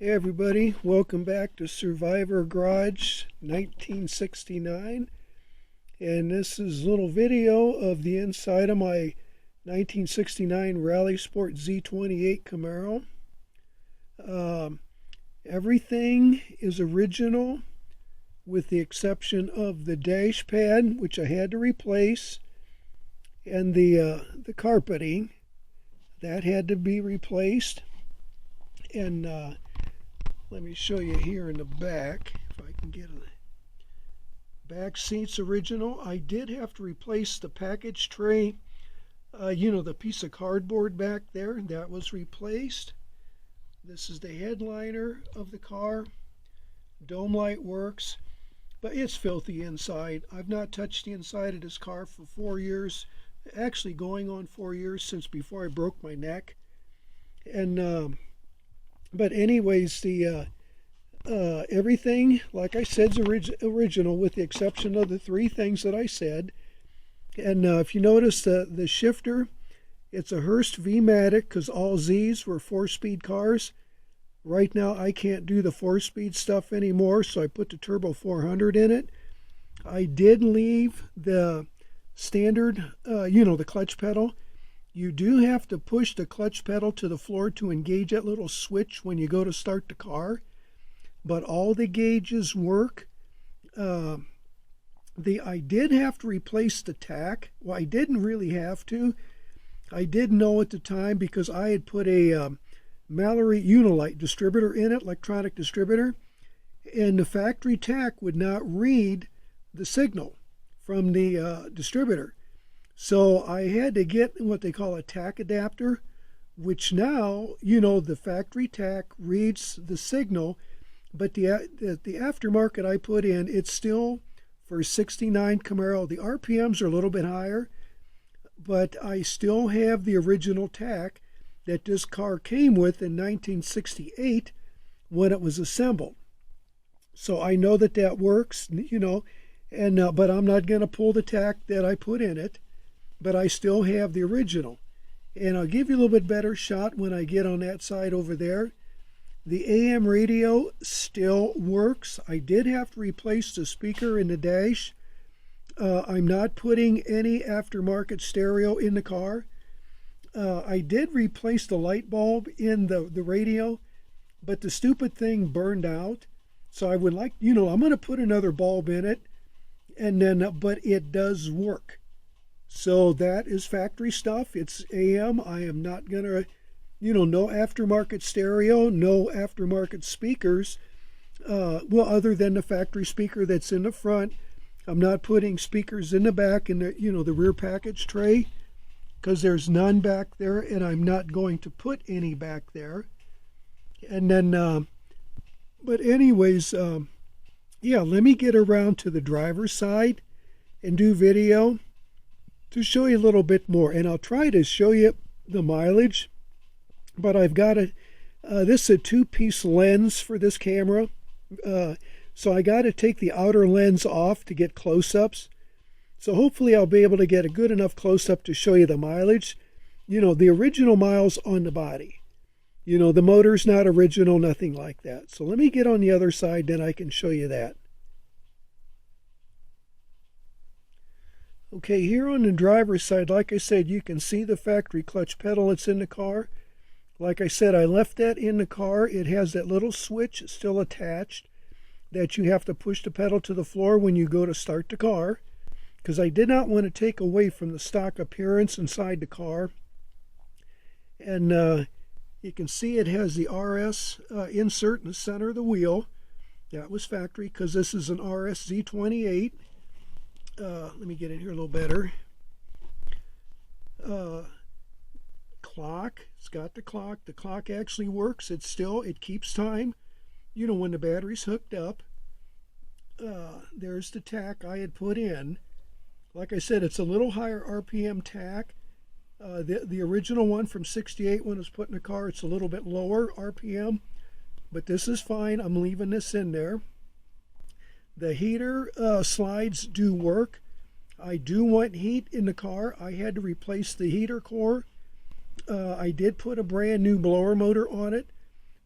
Hey everybody, welcome back to Survivor Garage 1969. And this is a little video of the inside of my 1969 Rally Sport Z28 Camaro. Everything is original with the exception of the dash pad, which I had to replace, and the carpeting. That had to be replaced. And let me show you here in the back, if I can get a back seats original. I did have to replace the package tray, the piece of cardboard back there, that was replaced. This is the headliner of the car. Dome light works, but it's filthy inside. I've not touched the inside of this car for 4 years, actually going on 4 years since before I broke my neck. And but anyways, the everything, like I said, is original with the exception of the three things that I said. And if you notice the shifter, it's a Hurst V-Matic because all Z's were 4-speed cars. Right now I can't do the 4-speed stuff anymore, so I put the Turbo 400 in it. I did leave the standard, the clutch pedal. You do have to push the clutch pedal to the floor to engage that little switch when you go to start the car. But all the gauges work. I did have to replace the tach. Well, I didn't really have to. I did know at the time because I had put a Mallory Unilite distributor in it, electronic distributor, and the factory tach would not read the signal from the distributor. So I had to get what they call a tach adapter, which now, the factory tach reads the signal, but the aftermarket I put in, it's still for 69 Camaro. The RPMs are a little bit higher, but I still have the original tach that this car came with in 1968 when it was assembled. So I know that works, and but I'm not going to pull the tach that I put in it. But I still have the original. And I'll give you a little bit better shot when I get on that side over there. The AM radio still works. I did have to replace the speaker in the dash. I'm not putting any aftermarket stereo in the car. I did replace the light bulb in the radio, but the stupid thing burned out. So I would like, I'm going to put another bulb in it, and then, but it does work. So that is factory stuff. It's AM. I am not going to, no aftermarket stereo, no aftermarket speakers. Other than the factory speaker that's in the front. I'm not putting speakers in the back in the rear package tray because there's none back there, and I'm not going to put any back there. And then, but anyways, let me get around to the driver's side and do video to show you a little bit more, and I'll try to show you the mileage. But I've got this is a 2-piece lens for this camera, so I got to take the outer lens off to get close-ups. So hopefully I'll be able to get a good enough close-up to show you the mileage. The original miles on the body. The motor's not original, nothing like that. So let me get on the other side, then I can show you that. Okay, here on the driver's side, like I said, you can see the factory clutch pedal that's in the car. Like I said, I left that in the car. It has that little switch still attached that you have to push the pedal to the floor when you go to start the car, because I did not want to take away from the stock appearance inside the car. And you can see it has the RS insert in the center of the wheel. That was factory because this is an RS Z28. Let me get in here a little better. Clock. It's got the clock. The clock actually works. It keeps time. When the battery's hooked up. There's the tach I had put in. Like I said, it's a little higher RPM tach. The original one from 68 when it was put in the car, it's a little bit lower RPM. But this is fine. I'm leaving this in there. The heater slides do work. I do want heat in the car. I had to replace the heater core. I did put a brand new blower motor on it.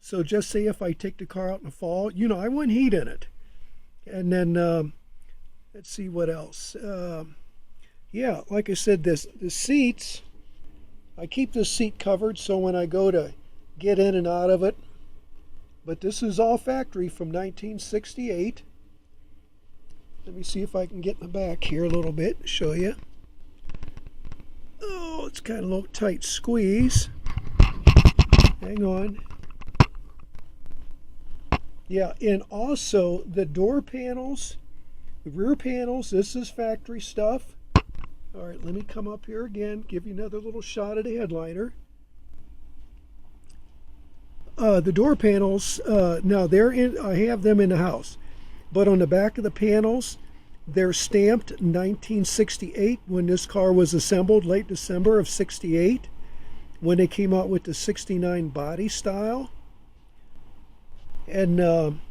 So just say if I take the car out in the fall, I want heat in it. And then let's see what else. Yeah, like I said, the seats, I keep this seat covered so when I go to get in and out of it. But this is all factory from 1968. Let me see if I can get in the back here a little bit and show you. Oh, it's kind of a little tight squeeze. Hang on. Yeah, and also the door panels, the rear panels, this is factory stuff. All right, let me come up here again, give you another little shot of the headliner. The door panels, now I have them in the house, but on the back of the panels, they're stamped 1968 when this car was assembled, late December of 68, when they came out with the 69 body style. And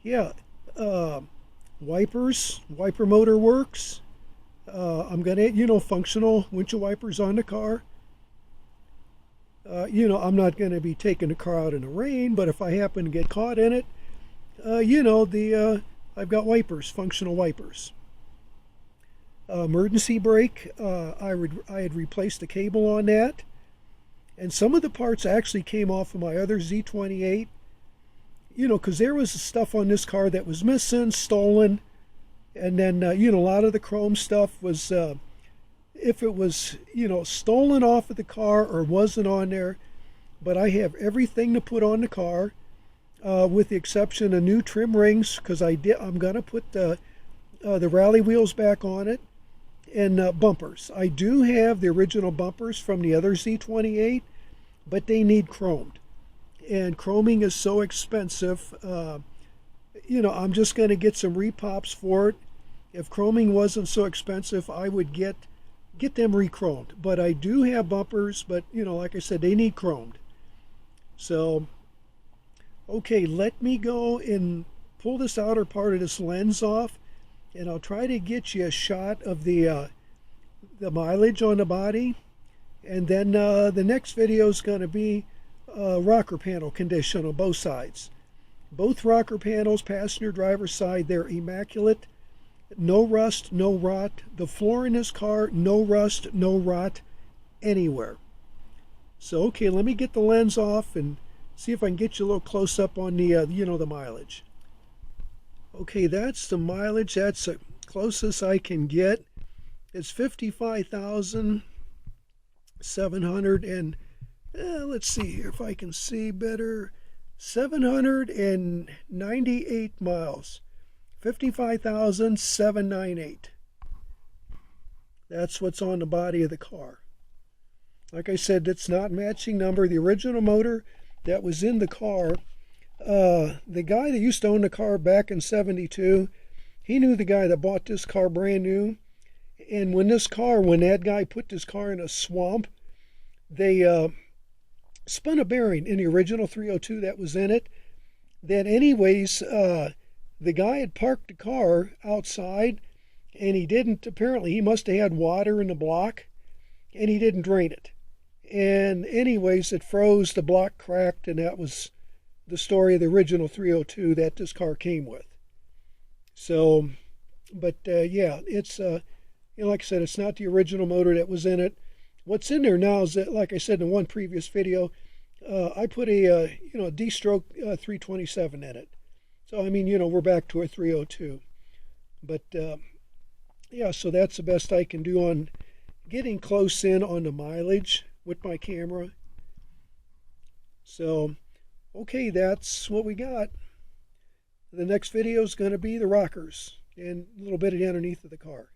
yeah, wipers, wiper motor works. I'm gonna, functional windshield wipers on the car. I'm not gonna be taking the car out in the rain, but if I happen to get caught in it, I've got wipers, functional wipers. Emergency brake, I had replaced the cable on that, and some of the parts actually came off of my other Z28. Because there was stuff on this car that was missing, stolen, and then, a lot of the chrome stuff was, if it was, stolen off of the car or wasn't on there, but I have everything to put on the car, with the exception of new trim rings, because I'm going to put the rally wheels back on it, and bumpers. I do have the original bumpers from the other Z28, but they need chromed. And chroming is so expensive, I'm just going to get some repops for it. If chroming wasn't so expensive, I would get them re-chromed. But I do have bumpers, but like I said, they need chromed. So, okay, let me go and pull this outer part of this lens off, and I'll try to get you a shot of the mileage on the body. And then the next video is going to be rocker panel condition on both sides. Both rocker panels, passenger driver side, they're immaculate. No rust, no rot. The floor in this car, no rust, no rot anywhere. So, okay, let me get the lens off and see if I can get you a little close up on the, the mileage. Okay, that's the mileage. That's the closest I can get. It's 55,700 and let's see here if I can see better. 798 miles. 55,798. That's what's on the body of the car. Like I said, it's not matching number. The original motor that was in the car, the guy that used to own the car back in 72, he knew the guy that bought this car brand new. And when that guy put this car in a swamp, they spun a bearing in the original 302 that was in it. Then anyways, the guy had parked the car outside, and he must have had water in the block, and he didn't drain it. And anyways, it froze, the block cracked, and that was the story of the original 302 that this car came with. So, but yeah, it's, like I said, it's not the original motor that was in it. What's in there now is that, like I said in one previous video, I put a D-stroke 327 in it. So, I mean, we're back to a 302. But, yeah, so that's the best I can do on getting close in on the mileage with my camera. So, okay, that's what we got. The next video is going to be the rockers and a little bit of the underneath of the car.